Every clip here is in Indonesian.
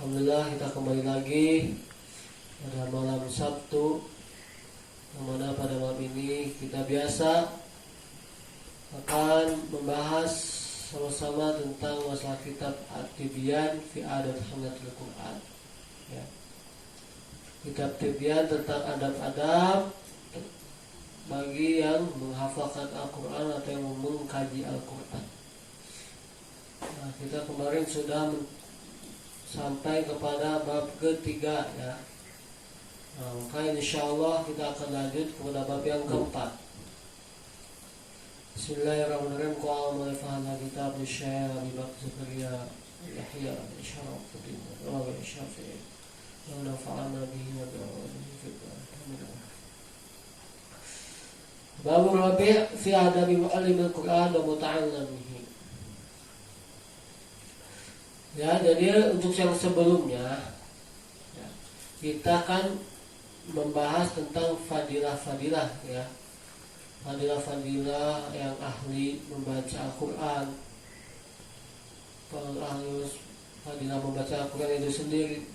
Alhamdulillah kita kembali lagi pada malam Sabtu, yang mana pada malam ini kita biasa akan membahas sama-sama tentang masalah kitab At-Tibyan fi Adab Hamlatul Quran. Ya. Kitab Tibyan tentang adab-adab bagi yang menghafalkan Al-Quran atau yang mengkaji Al-Quran. Nah, kita kemarin sudah sampai kepada bab ketiga, ya. Nah, maka insyaallah kita akan lanjut kepada bab yang keempat. Bismillahirrahmanirrahim. Qala mu'allifah kitab Syekh Abi Bakr Zakaria Yahya Syarafuddin wa Syafi'i wa nafa'ana bihi wa bi'ulumihi fid dunya. Bab Rabi' fi adabi mu'allimil Qur'an wa muta'allimihi. Ya, jadi untuk yang sebelumnya ya, kita kan membahas tentang fadilah-fadilah, ya, fadilah-fadilah yang ahli membaca Al-Quran, fadilah membaca Al-Quran itu sendiri.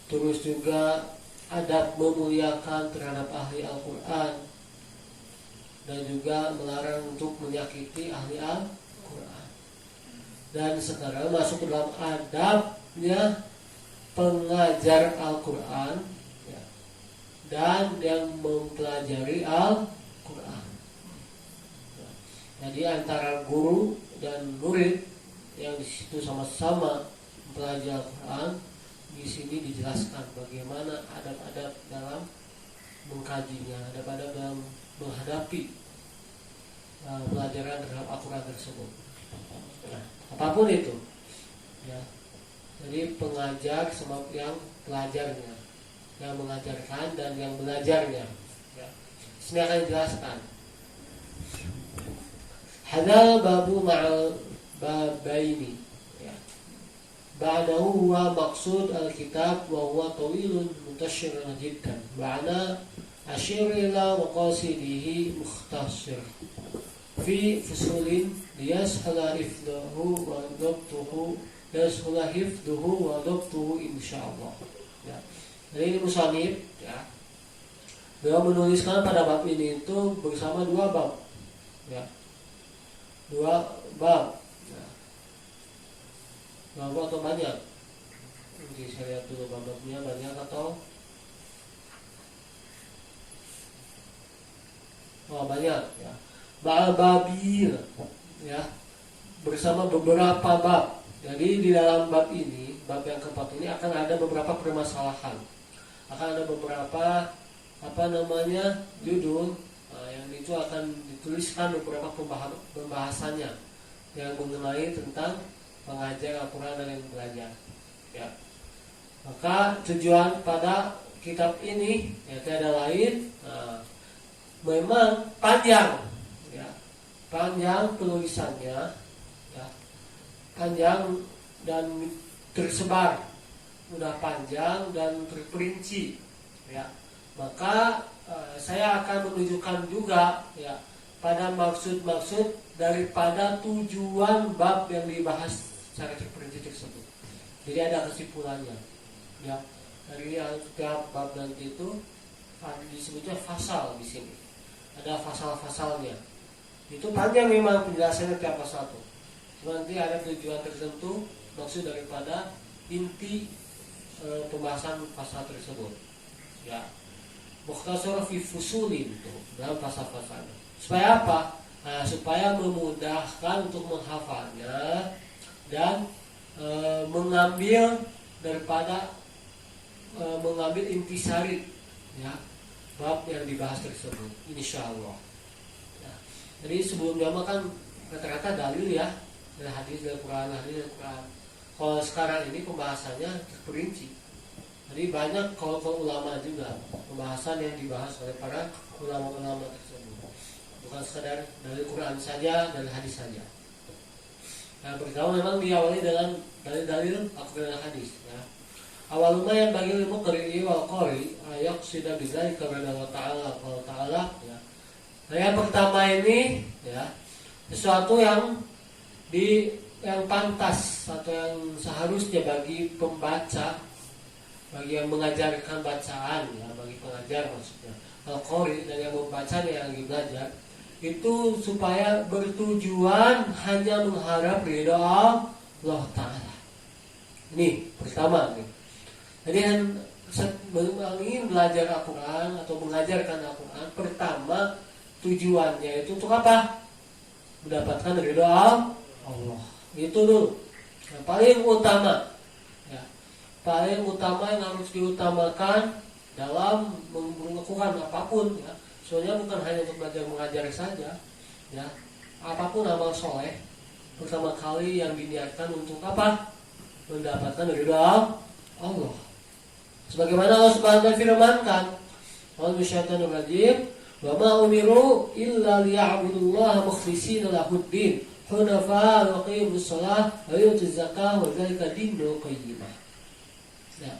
Terus juga adab memuliakan terhadap ahli Al-Quran, dan juga melarang untuk menyakiti ahli Al-Quran. Dan sekarang masuk ke dalam adabnya pengajar Al-Quran, ya, dan yang mempelajari Al-Quran. Ya, jadi antara guru dan murid yang di situ sama-sama mempelajari Al-Quran, di sini dijelaskan bagaimana adab-adab dalam mengkajinya, adab-adab dalam menghadapi pelajaran terhadap Al-Quran tersebut. Nah, apapun itu, ya. Jadi pengajar sama yang pelajarnya, yang mengajarkan dan yang belajarnya. Ya. Sini akan dijelaskan. Hadal babu ma'al babaini. Ya. Ba'dahu huwa maqsud al-kitab wa huwa tawilun mutashirun jiddan. Ma'ana ashir ila maqasidihi mukhtasir fi fusulin liyashala hifduhu wa dhabtuhu wa dhabtuhu insyaallah. Ya. Jadi ini musannif, ya. Beliau menuliskan pada bab ini itu bersama dua bab. Ya. Dua bab. Ya. Bab atau banyak? Jadi saya lihat dulu babnya banyak atau banyak, ya. Babir, ya, bersama beberapa bab. Jadi di dalam bab ini, bab yang keempat ini akan ada beberapa permasalahan, akan ada beberapa judul, yang itu akan dituliskan beberapa pembahasannya yang mengenai tentang pengajar Al-Quran dan yang belajar. Ya. Maka tujuan pada kitab ini ya tiada lain, memang panjang. Panjang penulisannya, ya, panjang dan tersebar, udah panjang dan terperinci, ya. Maka saya akan menunjukkan juga, ya, pada maksud-maksud daripada tujuan bab yang dibahas secara terperinci tersebut. Jadi ada kesimpulannya, ya, dari yang setiap bab nanti itu disebutnya fasal di sini, ada fasal-fasalnya. Itu panjang memang penjelasannya tiap pasal itu. Nanti ada tujuan tertentu, maksud daripada inti pembahasan pasal tersebut. Ya, mukhtasar fi fusulin itu dalam pasal-pasalnya. Supaya apa? Nah, supaya memudahkan untuk menghafalnya dan mengambil daripada mengambil intisari, ya, bab yang dibahas tersebut. Insyaallah. Jadi sebelumnya kan rata-rata dalil, ya, dari hadis, dari Quran, hadis dari Quran. Kalau sekarang ini pembahasannya terperinci. Jadi banyak kalau ulama juga pembahasan yang dibahas oleh para ulama-ulama tersebut. Bukan sekadar dari Quran saja, dari hadis saja. Nah, pertama memang diawali dengan dalil-dalil Al-Quran dan hadis, ya. Awalnya yang bagi ilmu qari'i wal qari yaqsida bidzalika Allah Ta'ala, ya. Nah, yang pertama ini, ya, sesuatu yang yang pantas atau yang seharusnya bagi pembaca, bagi yang mengajarkan bacaan, ya, bagi pengajar maksudnya, al-qari, dan yang membacanya yang lagi belajar, itu supaya bertujuan hanya mengharap ridha Allah Ta'ala. Ini pertama nih. Jadi ingin belajar Al-Quran atau mengajarkan Al-Quran, pertama tujuannya itu untuk apa? Mendapatkan ridha Allah. Itu dulu yang paling utama, ya. Paling utama yang harus diutamakan dalam melakukan apapun, ya. Soalnya bukan hanya untuk belajar mengajar saja, ya. Apapun amal soleh, pertama kali yang diniatkan untuk apa? Mendapatkan ridha Allah. Sebagaimana Allah Subhanahu wa taala firmankan, "Al-Syaitanur Rajim, wa ma umiru illa liya'budullaha mukhlishina lahud-din, hunafa wa yuqimus shalah wa yutuz zakah wa dzalika dinul qayyimah." Ya.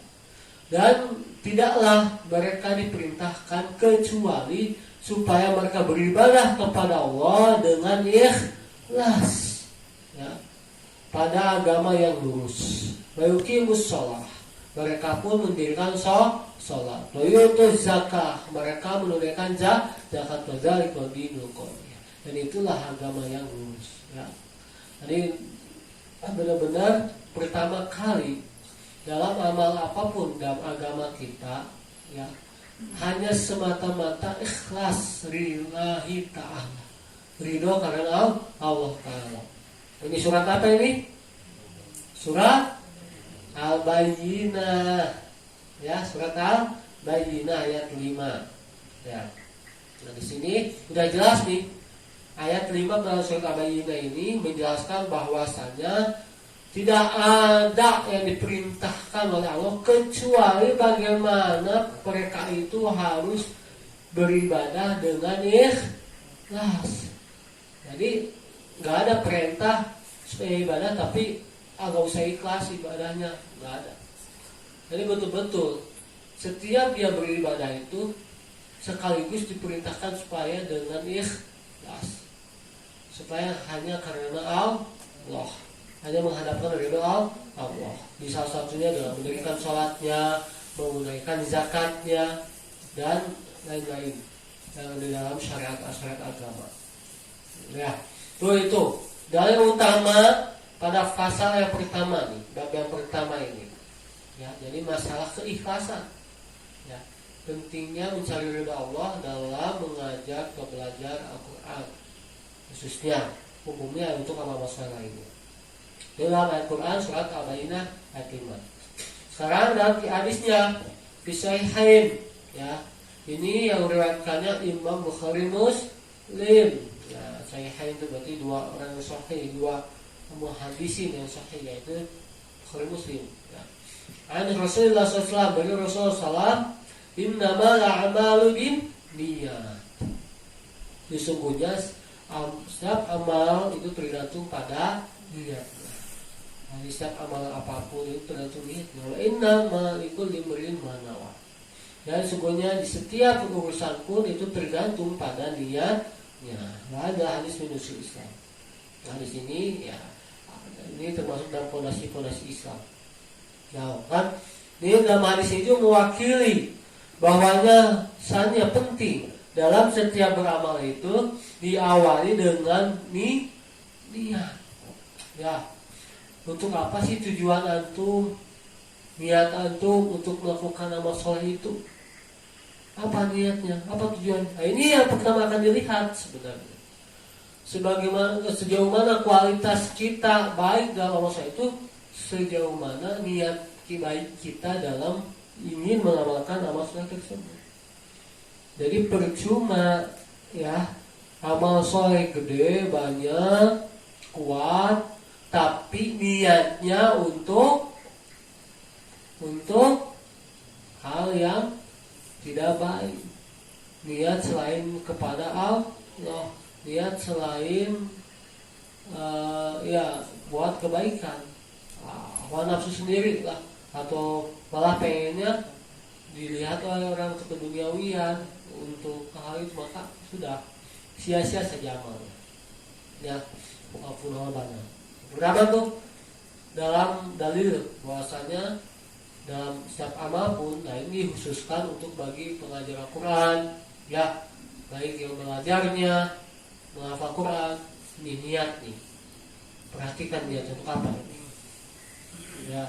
Dan tidaklah mereka diperintahkan kecuali supaya mereka beribadah kepada Allah dengan ikhlas, ya, pada agama yang lurus. Wa yuqimus shalah, mereka pun mendirikan sholat. Yutuz zakah, mereka menunaikan zakat. Wadzalika dinul qayyim, dan itulah agama yang lurus, ya. Jadi benar-benar pertama kali dalam amal apapun dalam agama kita, ya, hanya semata-mata ikhlas lillahi ta'ala, ridho karena Allah Ta'ala. Ini surat apa ini? Surat Al-Bayyinah, ya, surat Al-Bayyinah ayat 5, ya. Nah, di sini sudah jelas nih, ayat 5 dalam surat Al-Bayyinah ini menjelaskan bahwasanya tidak ada yang diperintahkan oleh Allah kecuali bagaimana mereka itu harus beribadah dengan ikhlas. Jadi nggak ada perintah supaya ibadah tapi agak usah ikhlas ibadahnya, nggak ada. Jadi betul-betul setiap dia beribadah itu sekaligus diperintahkan supaya dengan ikhlas, supaya hanya karena Allah, hanya menghadapkan ridha Allah. Di salah satunya adalah mendirikan sholatnya, menunaikan zakatnya, dan lain-lain yang di dalam syariat agama. Ya, itu dalil utama pada pasal yang pertama nih, bab yang pertama ini. Ya, jadi masalah keikhlasan. Ya, pentingnya mencari ridha Allah dalam mengajar atau belajar Al-Quran, khususnya umumnya untuk amal masalah lainnya. Dalam ayat Quran surat Al-Bayyinah ayat 5. Sekarang dalam hadisnya Sahihain, ya. Ini yang meriwayatkannya Imam Bukhari Muslim. Ya, Sahihain itu berarti dua orang yang sahih, dua muhaddisin yang sahih, yaitu Bukhari Muslim, ya. An Rasulullah SAW, dari Rasulullah SAW, innamal a'malu binniyat. Sesungguhnya setiap amal itu tergantung pada niat. Nah, setiap amal apapun itu tergantung niatnya. Wa innamal likulli imrin ma nawa. Dan sesungguhnya di setiap urusan pun itu tergantung pada niatnya. Nah, ada hadis menusul Islam. Nah, di sini, ya, ini termasuk dalam fondasi-fondasi Islam. Ya, kan? Ini dalam hadis itu mewakili bahwanya sangat penting dalam setiap beramal itu diawali dengan niat. Ya, untuk apa sih tujuan antum, niat antum untuk melakukan amal soleh itu? Apa niatnya? Apa tujuan? Nah, ini yang pertama akan dilihat sebenarnya. Sejauh mana kualitas kita baik dalam amal soleh itu, sejauh mana niat baik kita dalam ingin mengamalkan amal soleh tersebut. Jadi percuma, ya, amal soleh gede, banyak, kuat, tapi niatnya untuk hal yang tidak baik. Niat selain kepada Allah, niat selain ya buat kebaikan, hawa nafsu sendiri lah, atau malah pengennya dilihat oleh orang untuk keduniawian, untuk hal itu, maka sudah sia-sia saja amalnya. Ya, walaupun banyak. Berapa tuh? Dalam dalil bahwasanya dalam setiap amal pun, nah ini dikhususkan untuk bagi pengajar Al-Quran, ya, baik yang belajarnya, menghafal Quran, ini niat nih. Perhatikan niat untuk apa ini? Ya.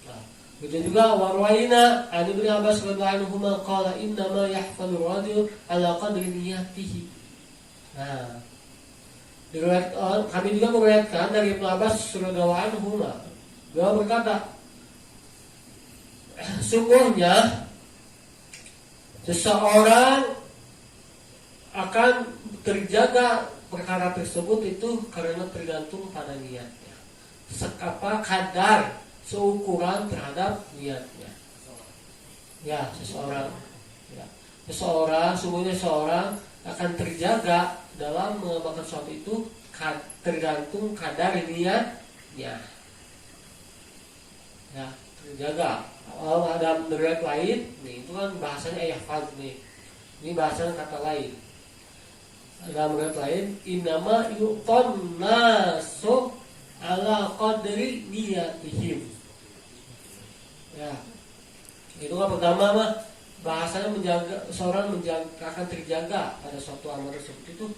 Nah, begitu juga warwaina an Ibnu Abbas radhiyallahu anhu qala inna ma yahfalu rajul ala qadri niyatihi. Nah, kami juga meriwayatkan dari Ibnu Abbas radhiyallahu anhu, beliau berkata, sungguhnya seseorang akan terjaga perkara tersebut itu karena tergantung pada niatnya. Kadar seukuran terhadap niatnya. Ya, seseorang sungguhnya seseorang akan terjaga dalam mengamalkan sesuatu itu tergantung kadar niatnya. Ya, terjaga. Kalau ada riwayat lain, nih itu kan bahasanya yahfaz nih. Ini bahasanya kata lain. Dalam riwayat lain, innama yu'ton nasu ala qadri niyatihim. Ya. Itu kan pertama mah bahasanya seorang akan terjaga pada suatu amal tersebut itu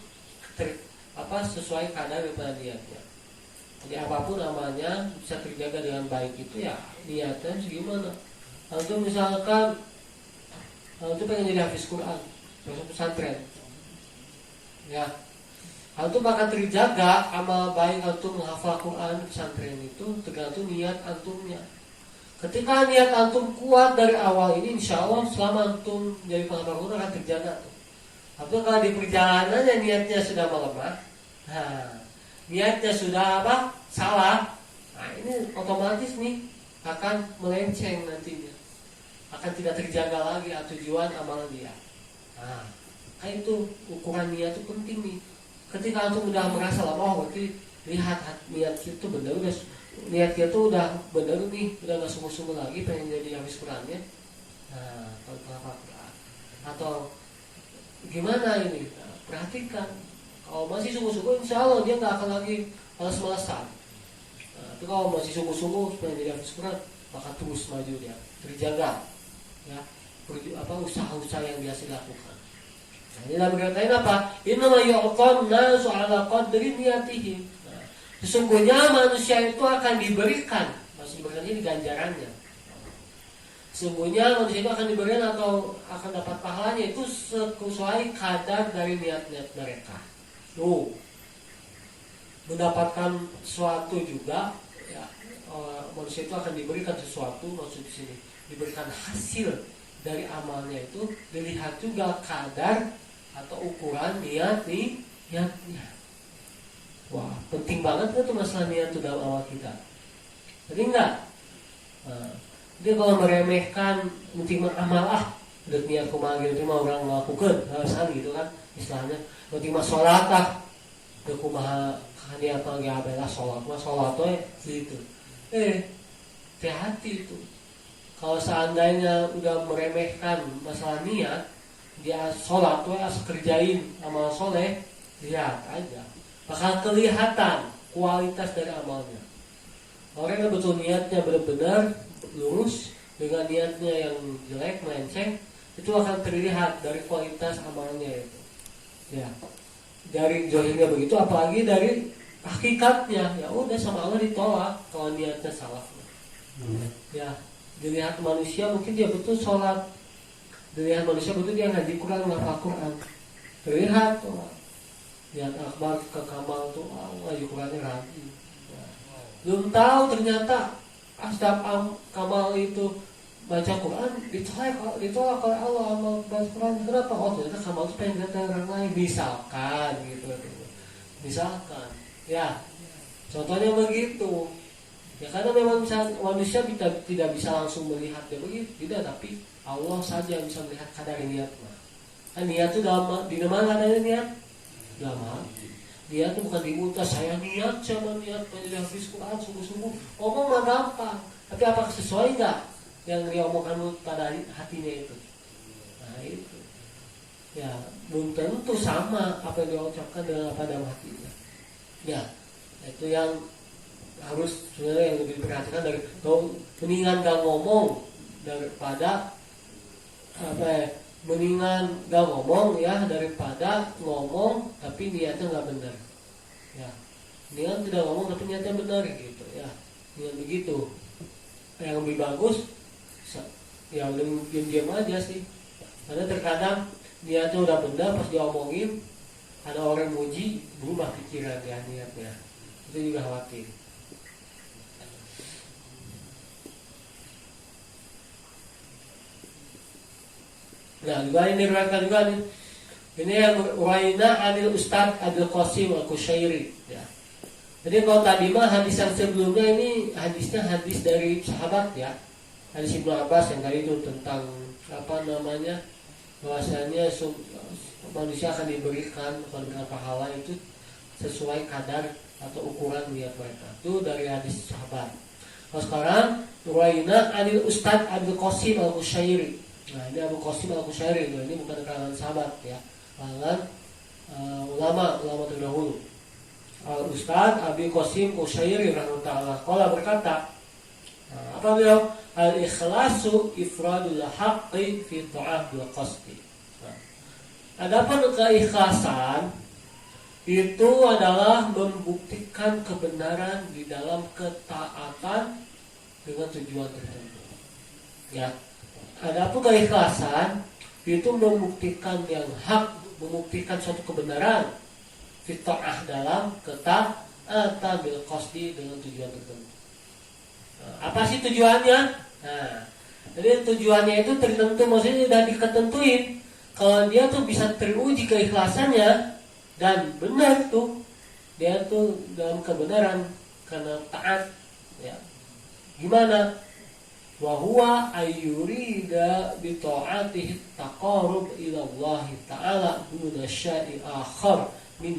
sesuai kadar daripada niatnya. Jadi apapun amalnya bisa terjaga dengan baik itu ya niatnya segimana. Kalau misalkan itu pengen jadi hafiz Quran, masuk pesantren, ya, kalau itu bakal terjaga amal baik antum menghafal Quran pesantren itu tergantung niat antumnya. Ketika niat antum kuat dari awal ini, insya Allah selama antum jadi penghafal Quran akan terjaga tuh. Tapi kalau di perjalanannya niatnya sudah melemah, niatnya sudah salah, nah ini otomatis nih akan melenceng nantinya, akan tidak terjaga lagi tujuan amal dia. Nah, itu ukuran niat itu penting nih. Ketika antum udah merasa lemah, berarti lihat niat itu benar, niat itu udah benar nih, udah nggak sungguh-sungguh lagi pengen jadi hafiz Qurannya. Nah, kalau atau gimana ini? Nah, perhatikan. Kalau masih sungguh-sungguh, insya Allah dia nggak akan lagi malas-malasan. Nah, tapi kalau masih sungguh-sungguh pengen jadi hafiz Quran, maka terus maju dia, terjaga, ya, usaha-usaha yang biasa dilakukan. Nah, ini dalam berkaitan apa? Innama yu'ton nasu ala qadri niyatihim. Nah, sesungguhnya manusia itu akan diberikan, masih berarti ganjarannya. Sesungguhnya manusia itu akan diberikan atau akan dapat pahalanya itu sesuai kadar dari niat-niat mereka. Mendapatkan sesuatu juga, ya, manusia itu akan diberikan sesuatu, maksud di sini diberikan hasil dari amalnya itu dilihat juga kadar atau ukuran niatnya. Wah, penting banget itu masalah niat itu dalam awal kita. Jadi enggak. Dia kalau meremehkan penting amal udah niat kumaha gitu mah orang melakukan alasan gitu kan istilahnya. Berarti mah sholat udah kumaha niat lagi abelah sholat gitu. Hati-hati itu. Kalau seandainya udah meremehkan masalah niat, dia sholat kerjain amal soleh, lihat aja bakal kelihatan kualitas dari amalnya. Orang yang betul niatnya benar-benar lurus dengan niatnya yang jelek melenceng, itu akan terlihat dari kualitas amalnya itu. Ya, dari zahirnya begitu, apalagi dari hakikatnya, ya udah sama Allah ditolak kalau niatnya salah. Ya, dilihat manusia mungkin dia betul sholat, dilihat manusia betul dia ngaji Quran, ngapal Quran, terlihat tuh, lihat akbar ke kamal tuh, ngaji Qurannya rajin. Ya. Belum tahu ternyata setiap kamal itu baca Quran ditolak oleh Allah amal baca Quran. Kenapa? Oh ternyata kamal itu pengen lihat orang lain, misalkan gitu, misalkan, ya, contohnya begitu. Ya karena memang manusia tidak bisa langsung melihat dia begitu, tidak, tapi Allah saja yang bisa melihat kadar niatnya. Kan niat itu di mana adanya niat? Dalam hati. Niat itu bukan di mulut, saya niat menjadi hafiz Quran sungguh-sungguh. Ngomong mah gampang, tapi apakah sesuai enggak yang dia omongkan pada hatinya itu? Nah itu. Ya, belum tentu sama apa yang dia ucapkan dengan apa dalam hatinya. Ya, itu yang harus sebenarnya yang lebih diperhatikan dari mendingan gak ngomong daripada mendingan gak ngomong ya daripada ngomong tapi niatnya nggak benar ya, mendingan tidak ngomong tapi niatnya benar gitu ya, dengan begitu yang lebih bagus ya diam-diam aja sih, karena terkadang niatnya udah benar pas diomongin ada orang muji berubah pikiran ya niatnya, itu juga khawatir. Nah juga ini diriwayatkan juga nih, ini yang Uwaina anil Ustadz Abdul Qasim Al-Kushairi ya. Jadi kalau tadi mah hadis yang sebelumnya ini hadisnya hadis dari sahabat ya, hadis Ibnu Abbas yang tadi itu tentang bahwasanya manusia akan diberikan pahala itu sesuai kadar atau ukuran niat mereka, itu dari hadis sahabat. Kalau sekarang Uwaina anil Ustadz Abdul Qasim Al-Kushairi. Nah ini Abu Qasim Al-Kushairi, ini bukan kalangan sahabat ya, kalangan ulama terdahulu. Al-Ustadz Abi Qasim Al-Kushairi rahimahullah qala berkata, apa beliau? Al-ikhlasu ifradul haqqi fi ta'atil qasdi. Adapun keikhlasan itu adalah membuktikan kebenaran di dalam ketaatan dengan tujuan tertentu. Ya. Adapun keikhlasan itu membuktikan yang hak, membuktikan suatu kebenaran fit'ah dalam ketaatan bil qasdi dengan tujuan tertentu. Nah, apa sih tujuannya? Nah, jadi tujuannya itu tertentu, maksudnya sudah diketentuin. Kalau dia tuh bisa teruji keikhlasannya dan benar tuh, dia tuh dalam kebenaran karena taat. Ya, gimana? Wa huwa ayyurida bi ta'atihi taqarrub ila Allah Ta'ala duna syai'in akhar min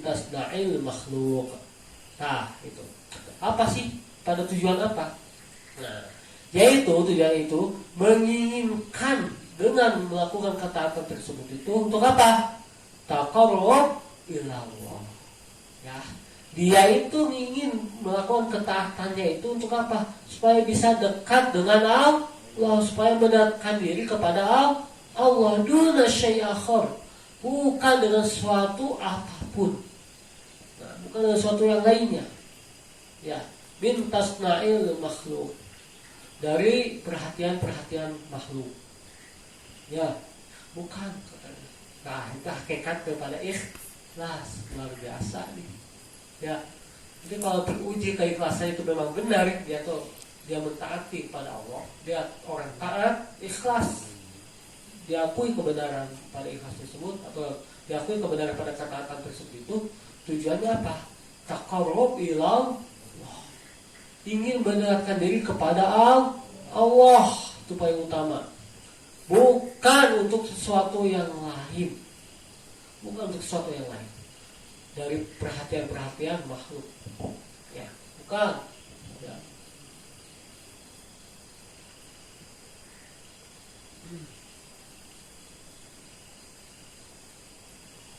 tasna'il makhluk. Nah, itu. Apa sih? Pada tujuan apa? Nah, yaitu tujuan itu menginginkan dengan melakukan ketaatan tersebut itu untuk apa? Taqarrub ila Allah. Ya. Dia itu ingin melakukan ketaatannya itu untuk apa? Supaya bisa dekat dengan Allah, supaya mendekatkan diri kepada Allah duna syai' akhar, bukan dengan sesuatu apapun. Nah, bukan dengan sesuatu yang lainnya. Ya, bin tasna'il makhluk, dari perhatian makhluk. Ya, bukan. Nah, itu hakikat kepada ikhlas, luar biasa nih. Ya, jadi kalau teruji keikhlasan itu memang benar, dia mentaati pada Allah, dia orang taat, ikhlas, diakui kebenaran pada ikhlas tersebut atau diakui kebenaran pada ketaatan tersebut, itu tujuannya apa? Taqarrub ila Allah, ingin mendekatkan diri kepada Allah, itu paling utama, bukan untuk sesuatu yang lain, dari perhatian makhluk, ya, bukan. Ya.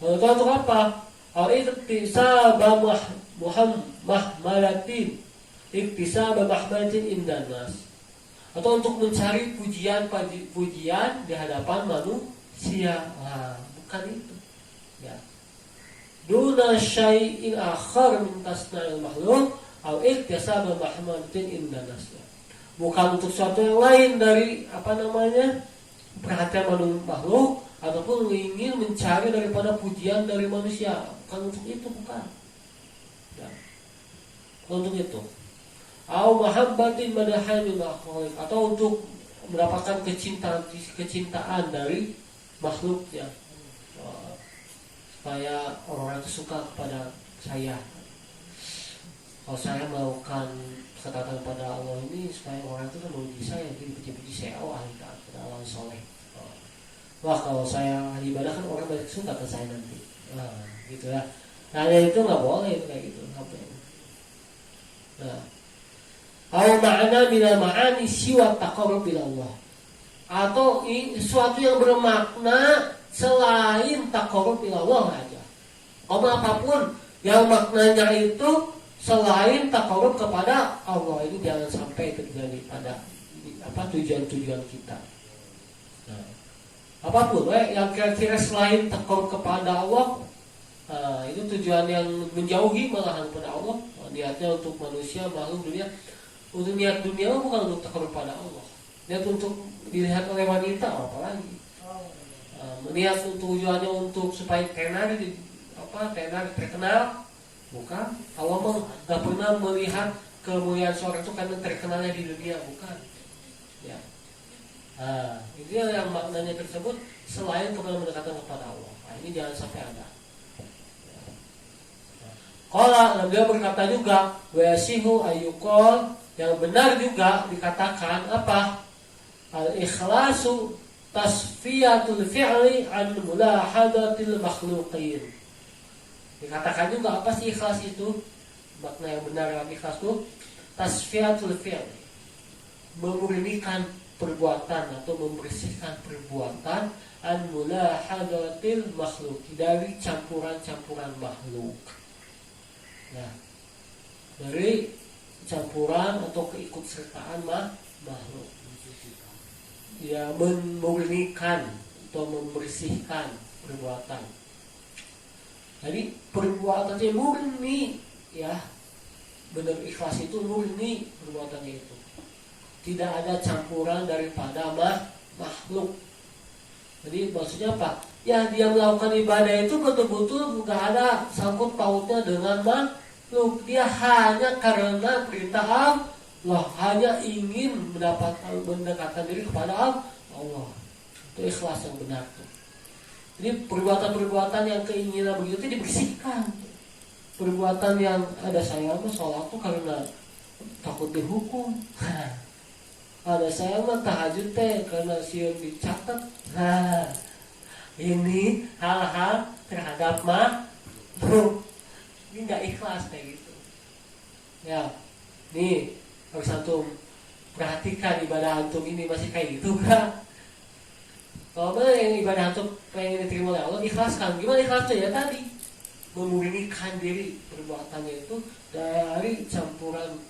Untuk apa? Al-iktisaba mahmalatin, iktisaba mahmalatin indanas, atau untuk mencari pujian di hadapan manusia. Nah, bukan itu. Ya. Duna syai'in akhar min tasna'il makhluk au iktisaba mahmalatin indanas. Bukan untuk sesuatu yang lain dari perhatian makhluk ataupun ingin mencari daripada pujian dari manusia. Bukan untuk itu, bukan. Ya. Untuk itu. Au mahabbatin madahan makhluk, atau untuk mendapatkan kecintaan dari makhluknya. Supaya orang itu suka kepada saya. Kalau saya melakukan ketaatan pada Allah ini, supaya orang itu kan memuji saya, jadi puji-puji saya, ahli taat kepada Allah soleh. Wah, kalau saya ibadah kan orang banyak suka ke saya nanti. Nah, gitu ya. Nah, itu nggak boleh kayak gitu. Nah, au ma'ana minal ma'ani siwa taqarrub ila Allah, atau sesuatu yang bermakna selain taqarrub ila Allah aja. Apapun yang maknanya itu selain takarub kepada Allah. Ini jangan sampai terjadi pada tujuan-tujuan kita. Nah, apapun yang kira-kira selain takarub kepada Allah, itu tujuan yang menjauhi malahan kepada Allah. Niatnya untuk manusia, makhluk dunia. Untuk niat dunia bukan untuk takarub pada Allah. Niat untuk dilihat oleh wanita, apalagi. Niat untuk tujuannya untuk supaya tenar terkenal, bukan. Allah mah nggak pernah melihat kemuliaan seorang itu karena terkenalnya di dunia, bukan. Ya. Itu yang maknanya tersebut selain kepada mendekatkan kepada Allah. Ini jangan sampai ada. Qala, beliau berkata juga, wa yasihu ayyuqal, yang benar juga dikatakan apa? Al-ikhlasu tasfiyatul fi'li an mulahadatil makhluqin. Dikatakan juga apa sih ikhlas itu? Makna yang benar dalam ikhlas itu tasfiyatul fi'li, memurnikan perbuatan atau membersihkan perbuatan an mulahadatil makhluk, dari campuran-campuran makhluk. Nah, dari campuran atau keikutsertaan makhluk. Ya, memurnikan atau membersihkan perbuatan. Jadi perbuatan itu murni, ya, benar ikhlas itu murni perbuatannya itu. Tidak ada campuran daripada makhluk. Jadi maksudnya apa? Ya, dia melakukan ibadah itu betul-betul nggak ada sangkut pautnya dengan makhluk. Dia hanya karena perintah Allah, hanya ingin mendekatkan diri kepada Allah. Itu ikhlas yang benar tuh. Jadi perbuatan-perbuatan yang keinginan begitu dibersihkan. Perbuatan yang ada saya sholat tuh karena takut dihukum. Ada saya mah tahajud teh karena sieun dicatat. Ini hal-hal terhadap makhluk. Ini nggak ikhlas kayak gitu. Ya, nih harus antum perhatikan ibadah antum ini masih kayak gitu kan? Kalau yang ibadah antum pengen diterima oleh Allah, ikhlaskan. Gimana ikhlasnya? Ya tadi, memurnikan diri perbuatannya itu dari campuran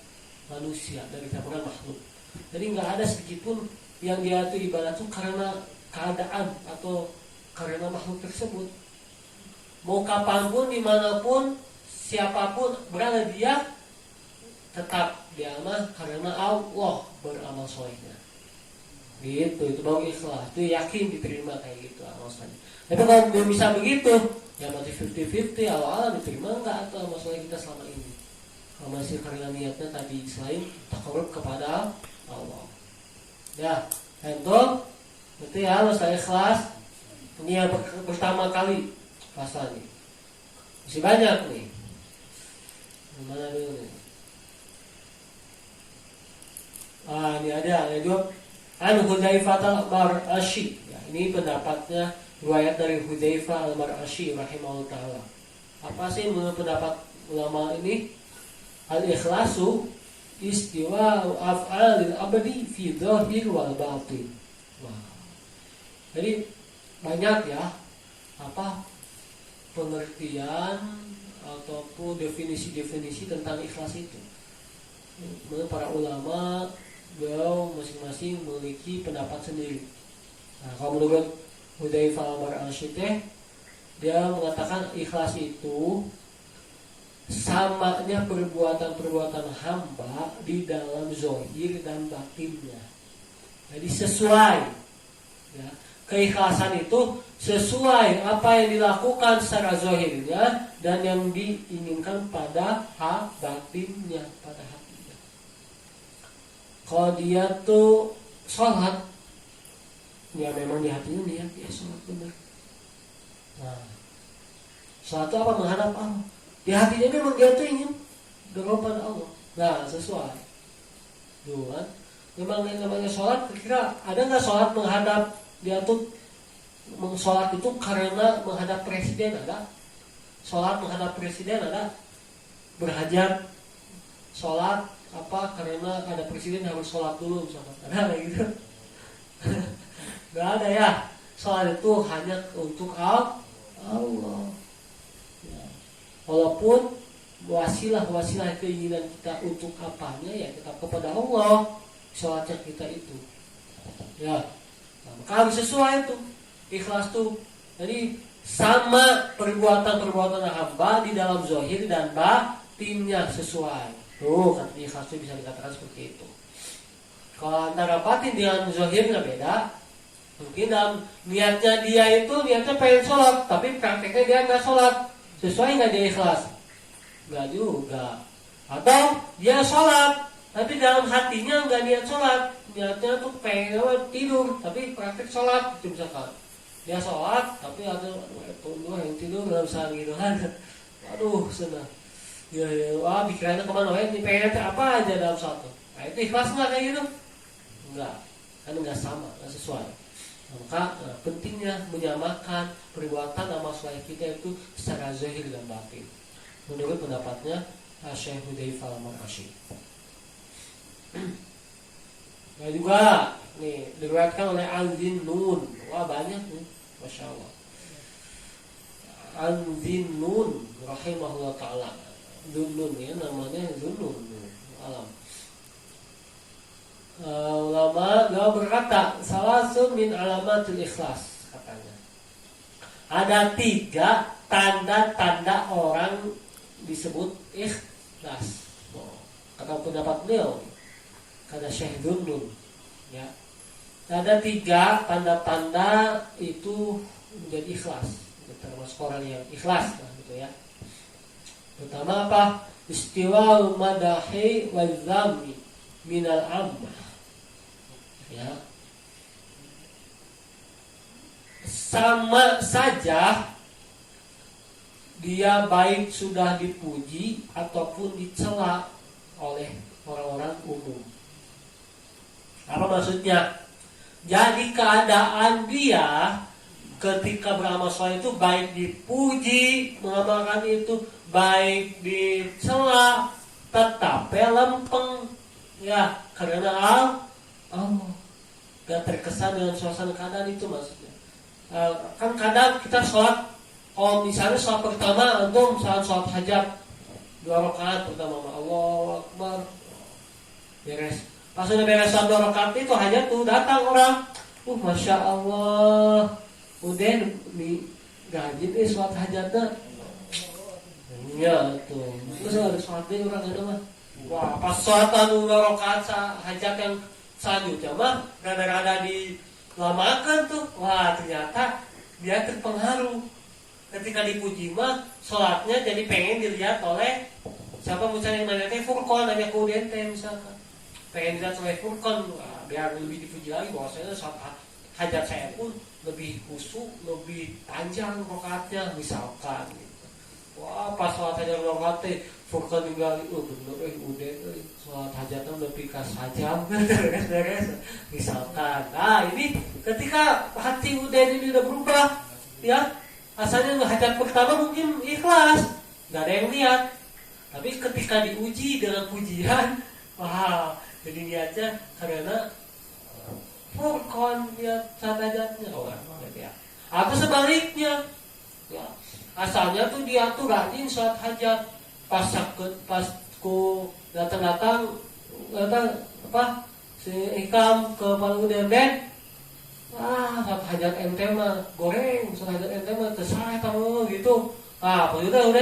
manusia, dari campuran makhluk. Jadi nggak ada sedikitpun yang dia itu ibadah itu karena keadaan atau karena makhluk tersebut. Mau kapanpun, dimanapun, siapapun berada dia, tetap dia mah karena Allah beramal solehnya. Gitu, itu baru ikhlas. Itu yakin diterima kayak gitu amal soleh. Tapi kalau belum bisa begitu, ya masih 50-50, awal-awal diterima enggak atau amal soleh kita selama ini. Kalau masih karena niatnya tadi selain takarub kepada Allah. Ya, itu berarti ya harus ikhlas. Ini yang pertama kali pasalnya. Masih banyak nih. Mana dulu nih? Ini ada juga an Hudzaifah al-Mar'ashi. Ya, ini pendapatnya riwayat dari Hudzaifah al-Mar'ashi rahimahullah taala. Apa sih menurut pendapat ulama ini? Al-ikhlasu istiwa'u af'alil abdi fi dhahir wal batin. Jadi banyak ya pengertian ataupun definisi-definisi tentang ikhlas itu. Menurut para ulama, beliau masing-masing memiliki pendapat sendiri. Nah, kalau menurut Hudzaifah al-Mar'ashi, dia mengatakan ikhlas itu samanya perbuatan-perbuatan hamba di dalam zahir dan batinnya. Jadi sesuai, ya, keikhlasan itu sesuai apa yang dilakukan secara zahirnya dan yang diinginkan pada batinnya, pada hatinya. Kalau dia tuh sholat, ya memang di hatinya dia sholat benar. Nah, sholat itu apa? Menghadap Allah. Di hatinya memang dia tuh ingin berdoa pada Allah. Nah, sesuai. Tuh kan? Memang yang namanya sholat, kira-kira ada nggak sholat menghadap dia tuh sholat itu karena menghadap presiden? Ada. Sholat menghadap presiden ada. Berhajat sholat karena ada presiden harus sholat dulu misalkan. Ada kayak gitu? Gak ada ya. Sholat itu hanya untuk Allah. Ya. Walaupun wasilah keinginan kita untuk apanya ya kita kepada Allah sholatnya kita itu ya. Nah, maka harus sesuai tuh ikhlas tuh. Jadi sama perbuatan hamba di dalam zahir dan batinnya sesuai. Tuh kan ikhlas itu bisa dikatakan seperti itu. Kalau antara batin dengan zahirnya beda. Mungkin dalam niatnya dia itu niatnya pengen sholat, tapi prakteknya dia nggak sholat. Sesuai nggak dia ikhlas? Nggak juga. Atau dia sholat, tapi dalam hatinya nggak niat sholat, niatnya tuh pengen tidur, tapi praktek sholat, itu misalkan. Dia sholat, tapi ada yang tidur dalam saat gitu kan. Aduh, senang. Ya, wah pikirannya kemana? Ini pengen apa aja dalam satu. Nah itu ikhlas nggak kayak gitu? Enggak, kan nggak sama, nggak sesuai. Maka pentingnya menyamakan perbuatan amal soleh kita itu secara zahir dan batin. Menurut pendapatnya Syekh Hudzaifah Al-Marqashi. Nah juga nih diriwayatkan oleh Al-Zinnun. Wah banyak nih, masya Allah. Al-Zinnun rahimahullah taala. Zunnun ya namanya Zunnun alam. Ulama berkata salasun min alamatul ikhlas katanya. Ada 3 tanda-tanda orang disebut ikhlas. Kata pendapat beliau kata Syekh Zunnun ya. Ada 3 tanda-tanda itu menjadi ikhlas. Termasuk orang yang ikhlas lah gitu ya. Pertama apa? Istiwa madahi wal zammi minal ammah. Ya. Sama saja dia baik sudah dipuji ataupun dicela oleh orang-orang umum. Apa maksudnya? Jadi keadaan dia ketika beramal soleh itu baik dipuji, mengamalkan itu baik dicela, tetapi lempeng ya karena Allah gak terkesan dengan suasana keadaan itu maksudnya. Kan kadang kita sholat, kalau misalnya sholat pertama antum misalnya sholat hajat 2 rakaat pertama Allahu Akbar beres. Pas udah beres sholat 2 rakaat itu hajat tuh datang orang, masya Allah, udah nih gaji nih sholat hajatnya. Ya tuh, terus ada sholat deh orang itu mah. Wah, pas sholat 2 rakaat hajat yang selanjutnya mah rada-rada dilamakan tuh. Wah, ternyata dia terpengaruh. Ketika dipuji mah sholatnya jadi pengen dilihat oleh siapa misalnya yang nanya Furqan, nanya ku dente misalkan. Pengen dilihat oleh Furqan, biar lebih dipuji lagi bahwasanya sholat hajat saya pun lebih khusyuk, lebih panjang rakaatnya misalkan gitu. Wah, pas sholat hajat rakaat Furqan juga bener udah sholat hajatnya lebih kas hajam beres misalkan. Nah ini ketika hati ini udah berubah ya, asalnya hajat pertama mungkin ikhlas gak ada yang lihat, tapi ketika diuji dengan pujian, wah jadi niatnya karena Furqan lihat sholat hajatnya ya. Atau sebaliknya ya, asalnya tuh dia tuh rajin sholat hajat, pas ku datang apa si ikam ke Palu Denden, sholat hajat ente mah goreng, sholat hajat ente mah tersalah kamu gitu. Pas udah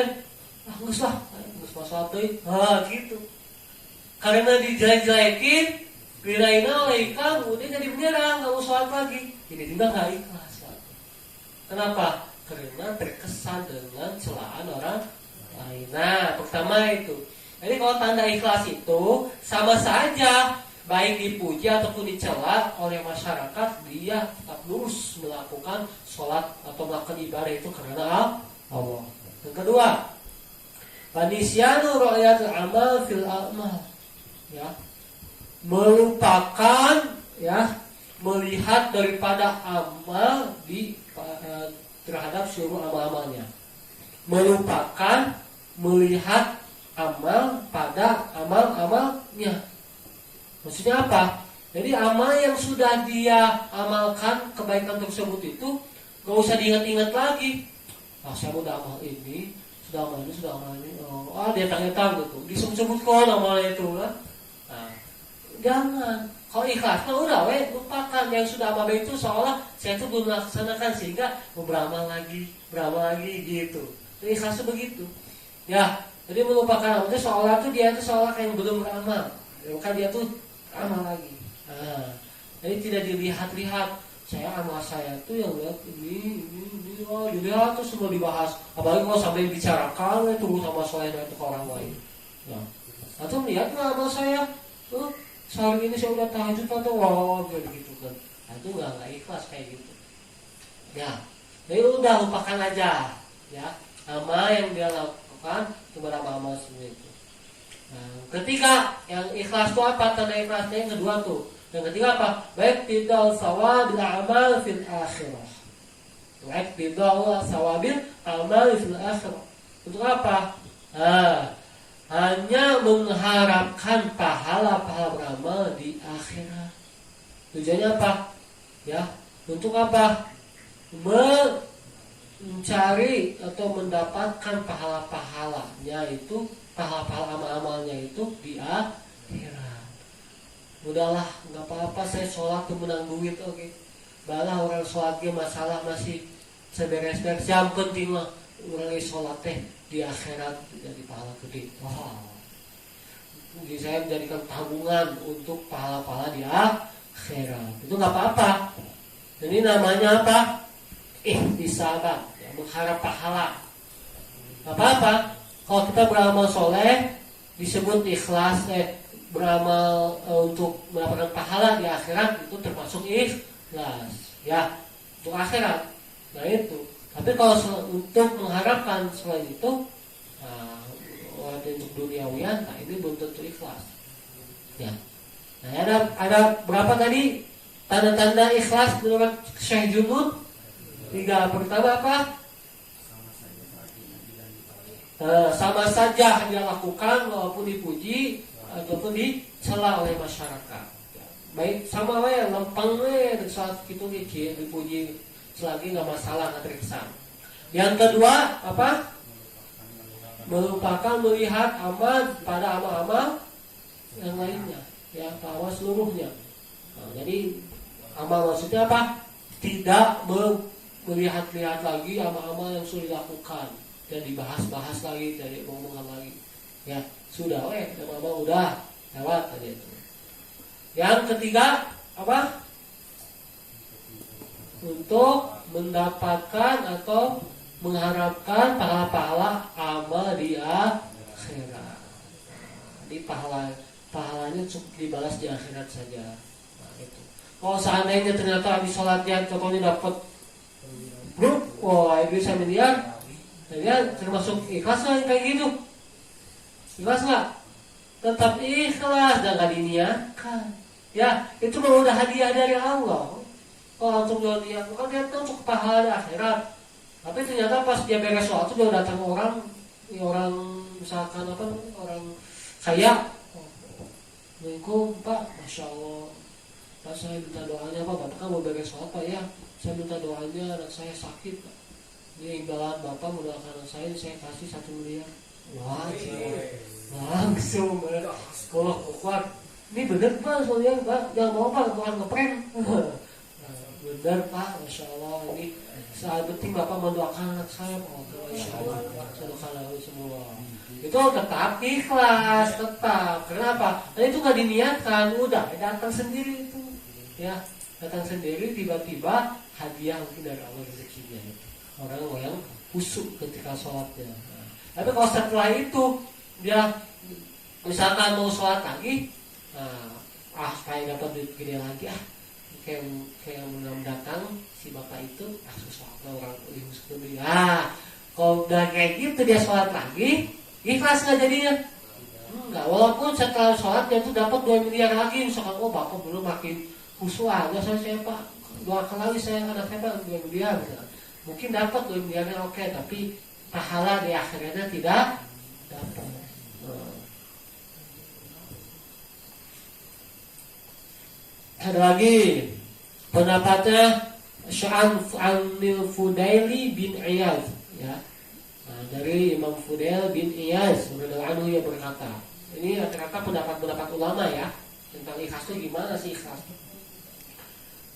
geus lah sholat deui. Gitu. Karena dijelek-jelekin, kiraina oleh ikam udah jadi menyerang, enggak sholat lagi. Ini juga enggak ikhlas. Kenapa? Karena terkesan dengan celaan orang lain. Nah, pertama itu. Jadi kalau tanda ikhlas itu sama saja, baik dipuji ataupun dicela oleh masyarakat, dia tetap lurus melakukan sholat atau melakukan ibadah itu karena Allah. Yang kedua, panisyanu ru'yatul amal fil amal. Ya. Melupakan ya, melihat daripada amal di terhadap seluruh amal-amalnya. Melupakan melihat amal pada amal-amalnya. Maksudnya apa? Jadi amal yang sudah dia amalkan, kebaikan tersebut itu gak usah diingat-ingat lagi. Saya udah amal ini sudah amal ini. Dia tanya gitu. Disebut-sebut kok amalnya itu kan. Nah, jangan. Kalau ikhlas, udah lupakan yang sudah amal itu seolah saya itu belum melaksanakan sehingga beramal lagi gitu. Jadi ikhlas itu begitu. Ya, jadi melupakan amal itu seolah tuh dia itu seolah kayak belum beramal. Maka dia tuh amal lagi. Nah, jadi tidak dilihat-lihat. Saya amal saya tuh yang lihat ini dilihat tuh semua dibahas. Apalagi kalau sampai bicarakan itu sama soleh dan itu orang lain. Ya. Atau melihat amal saya tuh sehari ini saya udah tahajud atau gitu kan. Nah, itu nggak ikhlas kayak gitu. Ya, jadi udah lupakan aja. Ya, amal yang dia lakukan itu beramal seperti itu. Nah, ketiga yang ikhlas itu apa? Tanda ikhlasnya yang kedua tuh. Yang ketiga apa? Baik bidal sawabil amal fil akhirah. Baik bidal sawabil amal fil akhirah. Untuk apa? Hanya mengharapkan pahala-pahala beramal di akhirat. Tujuannya apa? Ya, untuk apa? Mencari atau mendapatkan pahala-pahalanya itu, pahala-pahala amal-amalnya itu di akhirat. Udahlah, nggak apa-apa saya sholat tuh menang duit, oke. Balah orang sholatnya masalah masih seberes-beres. Yang penting mah orang sholat teh di akhirat jadi pahala gede. Jadi saya menjadikan tabungan untuk pahala-pahala di akhirat. Itu nggak apa-apa. Jadi namanya apa? Ihtisaban, ya, mengharap pahala. Nggak apa-apa. Kalau kita beramal soleh disebut ikhlas, beramal untuk mendapatkan pahala di akhirat itu termasuk ikhlas. Ya, untuk akhirat. Nah itu. Tapi kalau untuk mengharapkan selain itu, untuk duniawian, nah ini belum tentu ikhlas. Ya. Nah, ada berapa tadi tanda-tanda ikhlas menurut Syekh Junud? 3. Pertama apa? Sama saja dia lakukan walaupun dipuji ataupun dicela oleh masyarakat. Ya. Baik sama lempeng saat itu dipuji selagi nggak masalah, nggak terkesan. Yang kedua apa? Melupakan melihat amal pada amal-amal yang lainnya, ya, amal seluruhnya. Nah, jadi amal maksudnya apa? Tidak melihat-lihat lagi amal-amal yang sudah dilakukan dan dibahas-bahas lagi, dari omongan lagi. Ya sudah, amal udah lewat tadi itu. Yang ketiga apa? Untuk mendapatkan atau mengharapkan pahala-pahala amal di akhirat. Jadi pahalanya cukup dibalas di akhirat saja. Nah, itu. Kalau seandainya ternyata habis sholatnya contohnya dapat grup, bisa miliar, dia termasuk ikhlas nggak kayak gitu? Ikhlas nggak? Tetap ikhlas dan nggak diniatkan. Ya, itu memang udah hadiah dari Allah. Kalau untuk dia kan dia tuh untuk pahala di akhirat. Tapi ternyata pas dia beres sholat tuh dia datang orang misalkan apa, orang kaya. Assalamualaikum Pak, Masya Allah. Pak saya minta doanya Pak, Bapak kan mau beres sholat Pak ya. Saya minta doanya, anak saya sakit Pak. Ini imbalan Bapak mendoakan anak saya kasih 1 miliar. Wah, langsung kalau kuat. Ini bener Pak, soalnya Pak, jangan mau Pak, bukan ngeprank. Benar Pak, Masya Allah, ini saat penting Bapak mendoakan anak saya, Masya Allah, saudara semua. Itu tetap ikhlas, tetap. Kenapa? Nah, itu gak diniatkan, udah datang sendiri itu, ya, datang sendiri tiba-tiba hadiah mungkin dari Allah rezekinya itu. Orang yang khusyuk ketika sholatnya. Nah, tapi kalau setelah itu dia misalkan mau sholat lagi, kayak dapat duit gede lagi, kayak datang si bapak itu sesuatu orang muslim dia. Kalau udah kayak gitu dia sholat lagi, ikhlas nggak jadinya? Enggak. Walaupun setelah sholat dia tuh dapat 2 miliar lagi, misalkan bapak belum makin khusyuk aja saya Pak, doakan lagi saya anak saya Pak 2 miliar misalkan. Mungkin dapat 2 miliarnya oke, tapi pahala di akhirnya tidak dapat. Ada lagi pendapatnya Sya'an Fudaili bin Iyad, ya. Nah, dari Imam Fudail bin Iyaz radhiyallahu anhu yang berkata, ini rata-rata pendapat ulama ya tentang ikhlas itu gimana sih ikhlas.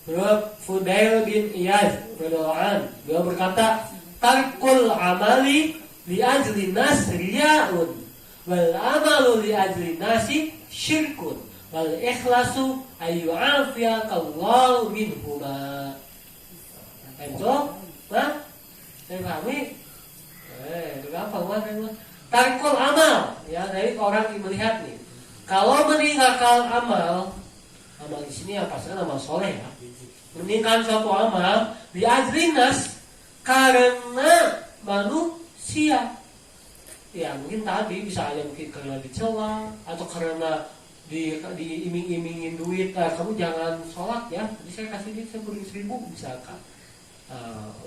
Menurut Fudail bin Iyaz radhiyallahu anhu, dia berkata, tarkul amali li ajli nas riyaun wal amalu li ajli nasi syirkun wal ikhlasu ayyu'afiyakallahu minhuma. Enjo, nah, saya pahami. Gampang banget. Tarikul amal, ya, dari orang yang melihat nih. Kalau meninggalkan amal di sini apa sih amal soleh ya? Meninggalkan suatu amal di ajrinas karena manusia. Ya mungkin tadi bisa aja mungkin karena dicela atau karena diiming-imingin duit. Kamu jangan sholat ya. Jadi saya kasih duit saya beri 1.000 misalkan.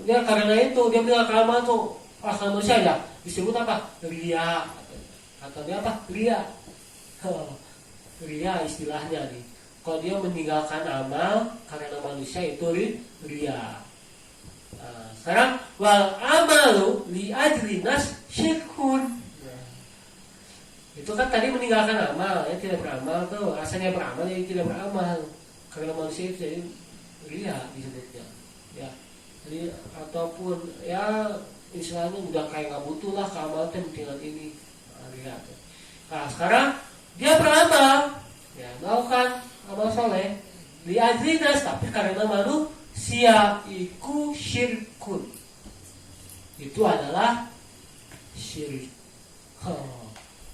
Dia karena itu dia meninggalkan amal tuh. Akal manusia ya disebut apa? Ria atau dia apa? Ria. Ria istilahnya nih. Kalau dia meninggalkan amal karena manusia itu ria. Sekarang wal amalu li ajli nas syirkun. Itu kan tadi meninggalkan amal, ya tidak beramal tuh. Rasanya beramal ya tidak beramal. Karena manusia itu jadi ria disebutnya. Ya. Jadi ataupun ya istilahnya udah kayak gak butuh lah keamalan dengan ini. Nah sekarang dia beramal, ya melakukan amal soleh di ajlinas, tapi karena manusia iku syirkun, itu adalah syirik.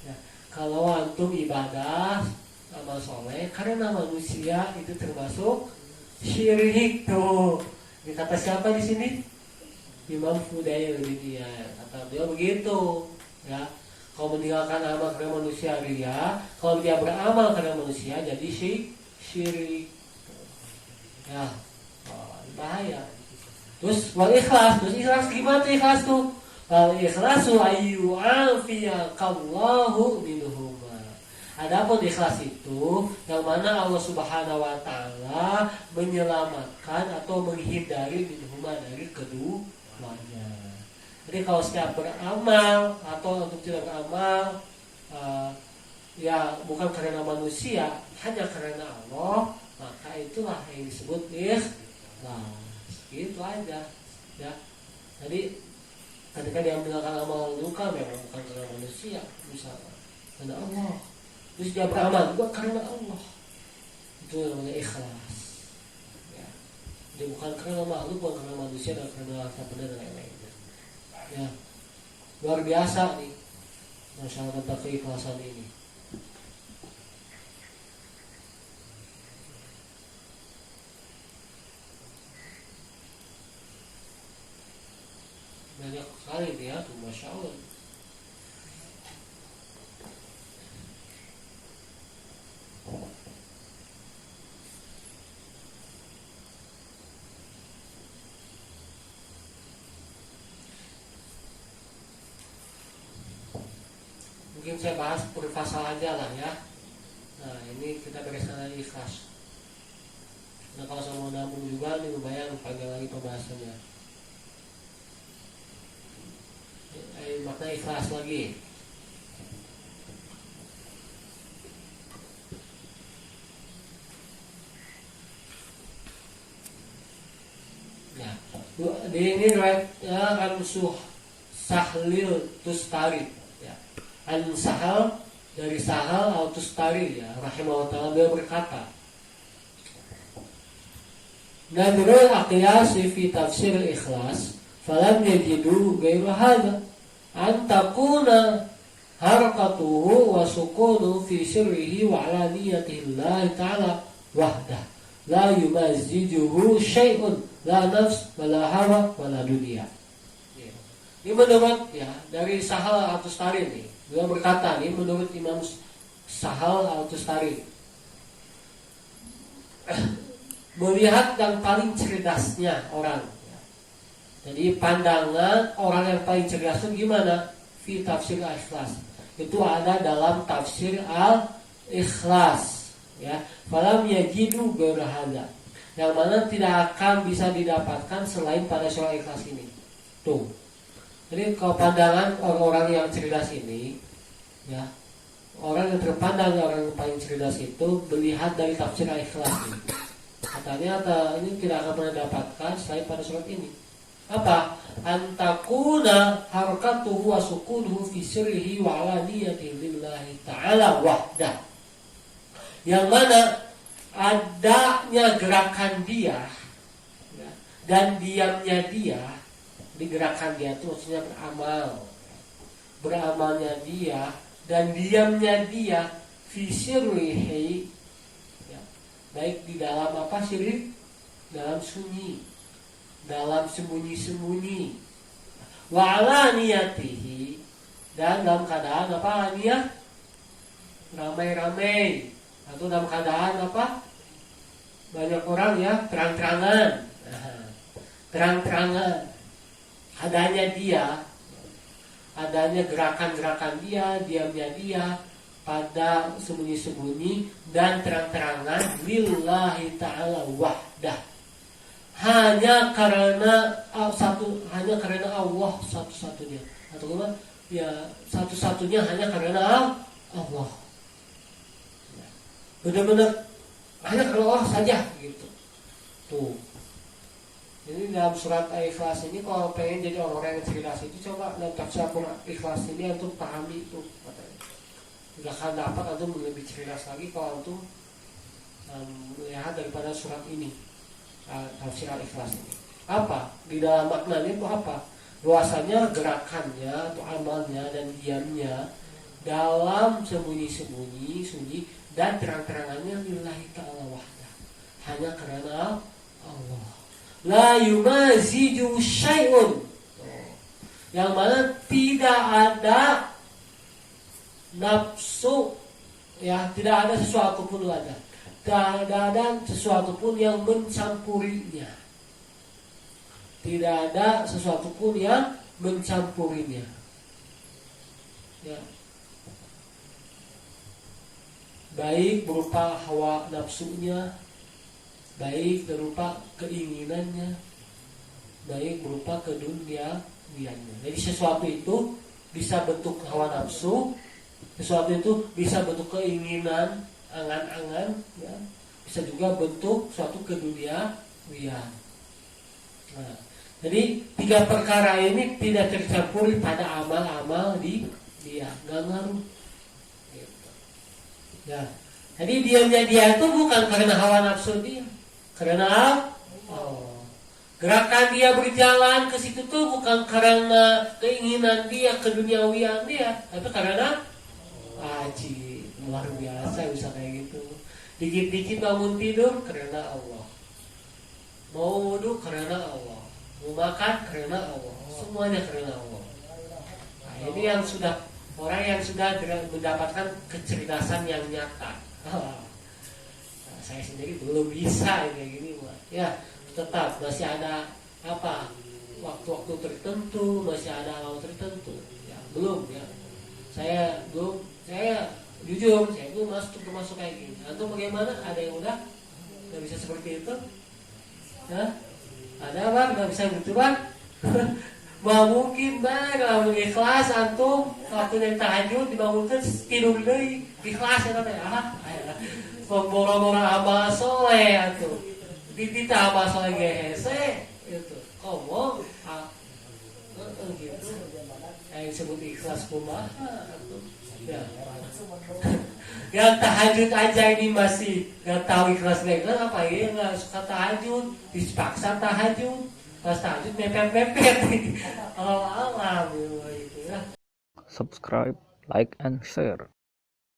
Ya, kalau antum ibadah amal soleh karena manusia itu termasuk syirik tuh. Ini kata siapa di sini? Imam Fudail bin Iyaz. Kata beliau begitu, ya. Kalau meninggalkan amal karena manusia ria, kalau dia beramal karena manusia jadi syirik. Ya, bahaya. Terus wal ikhlas, gimana tuh ikhlas tuh? Wal ikhlasu ayyu'afiyakallahu minhuma. Adapun ikhlas itu yang mana Allah Subhanahu wa taala menyelamatkan atau menghindari minhuma dari kedua. Jadi kalau setiap beramal atau untuk tidak beramal, ya bukan karena manusia, hanya karena Allah, maka itulah yang disebut ikhlas. Gitu aja, ya. Jadi ketika dia meninggalkan amal luka memang bukan karena manusia, misalnya karena Allah. Terus dia beramal juga karena Allah. Itu namanya ikhlas. Ya. Jadi bukan karena makhluk, bukan karena manusia, dan karena rasa benar dan lain-lain. Ya, luar biasa nih masalah tentang keikhlasan ini. Banyak sekali dia tuh, masya Allah. Mungkin saya bahas per pasal aja lah ya. Nah ini kita bereskan lagi ikhlas. Nah kalau saya mau nambung juga nih lumayan panjang lagi pembahasannya. Makna ikhlas lagi. Nah di ini ya kan Sahlil Tustari. An-Sahal dari Sahal Al-Tustari ya rahimahullah ta'ala, beliau berkata, Nadrul aqyasi fi tafsir ikhlas falam yajidu ghairu hadha an takuna harakatuhu wa sukunu fi sirrihi wa alaniyatihi Allah ta'ala wahdah la yumazzijuhu syai'un la nafs wa la hawa wa la dunia. Ini menurut ya dari Sahal Al-Tustari nih. Beliau berkata nih menurut Imam Sahal Al-Tustari, melihat yang paling cerdasnya orang. Jadi pandangan orang yang paling cerdas itu gimana? Fi tafsir al-ikhlas. Itu ada dalam tafsir al-ikhlas. Ya, falam yajidu berhada. Yang mana tidak akan bisa didapatkan selain pada surah ikhlas ini. Tuh. Jadi kalau pandangan orang-orang yang cerdas ini, ya, orang yang terpandang orang yang paling cerdas itu melihat dari tafsir Al-Ikhlas ini. Katanya ini tidak akan pernah dapatkan selain pada surat ini. Apa? Antakuna harakatuhu wa sukunuhu fi sirrihi wa alaniyatihi lillahi ta'ala wahdah. Yang mana adanya gerakan dia, ya, dan diamnya dia, digerakan dia itu maksudnya beramalnya dia dan diamnya dia fi sirrihi, ya, baik di dalam apa syirik, dalam sunyi, dalam sembunyi-sembunyi, wa alaniyatihi, dan dalam keadaan apa niat ramai-ramai, atau dalam keadaan apa banyak orang ya terang-terangan, terang-terangan adanya dia, adanya gerakan-gerakan dia, diamnya dia pada sembunyi-sembunyi dan terang-terangan lillahi ta'ala wahdah, hanya karena Allah satu-satunya, atau apa ya, satu-satunya hanya karena Allah, benar-benar hanya karena Allah saja gitu. Tuh. Jadi dalam surat Al-Ikhlas ini kalau pengen jadi orang yang cerdas itu coba dalam tafsir Al-Ikhlas ini untuk pahami itu katanya. Tidak akan dapat atau lebih cerdas lagi kalau untuk melihat daripada surat ini, tafsir Al-Ikhlas ini. Apa? Di dalam maknanya itu apa? Bahwasanya gerakannya atau amalnya dan diamnya dalam sembunyi-sembunyi, sunyi dan terang-terangannya lillahi ta'ala wahdah, hanya karena Allah. La yumaziju syai'un, yang mana tidak ada nafsu, ya, tidak ada sesuatu pun ada. Tidak ada sesuatu pun yang mencampurinya. Tidak ada sesuatu pun yang mencampurinya. Ya. Baik berupa hawa nafsunya, baik berupa keinginannya, baik berupa keduniaannya. Jadi sesuatu itu bisa bentuk hawa nafsu, sesuatu itu bisa bentuk keinginan, angan-angan, ya. Bisa juga bentuk suatu keduniaan. Nah, jadi tiga perkara ini tidak tercampur pada amal-amal di dia, nggak ngaruh. Ya, jadi diamnya dia itu bukan karena hawa nafsu dia, karena gerakan dia berjalan ke situ tuh bukan karena keinginan dia, keduniawian dia, tapi karena haji. Luar biasa bisa kayak gitu. Dikit-dikit bangun tidur karena Allah, mau wudhu karena Allah, mau makan karena Allah, semuanya karena Allah. Nah, ini yang sudah orang yang sudah mendapatkan kecerdasan yang nyata. Nah, saya sendiri belum bisa kayak gini, ya, tetap masih ada apa waktu-waktu tertentu, masih ada hal tertentu, ya, belum, ya, saya jujur saya belum termasuk kayak gini. Atau bagaimana, ada yang udah nggak bisa seperti itu, ya, ada apa nggak bisa gitu bang? Mau mungkin bang kalau ikhlas antum waktu dari tahajud dibangunkan tidur deui ikhlas eta teh boro-boro amal soleh atuh ditita amal soleh ge hese itu ngomong gitu yang disebut ikhlas kumaha atuh ya. Yang tahajud aja ini masih nggak tahu ikhlas kan apa ya, nggak suka tahajud dipaksa tahajud. Pas tahajud mepet-mepet. Allah itu ya. Subscribe, like, and share.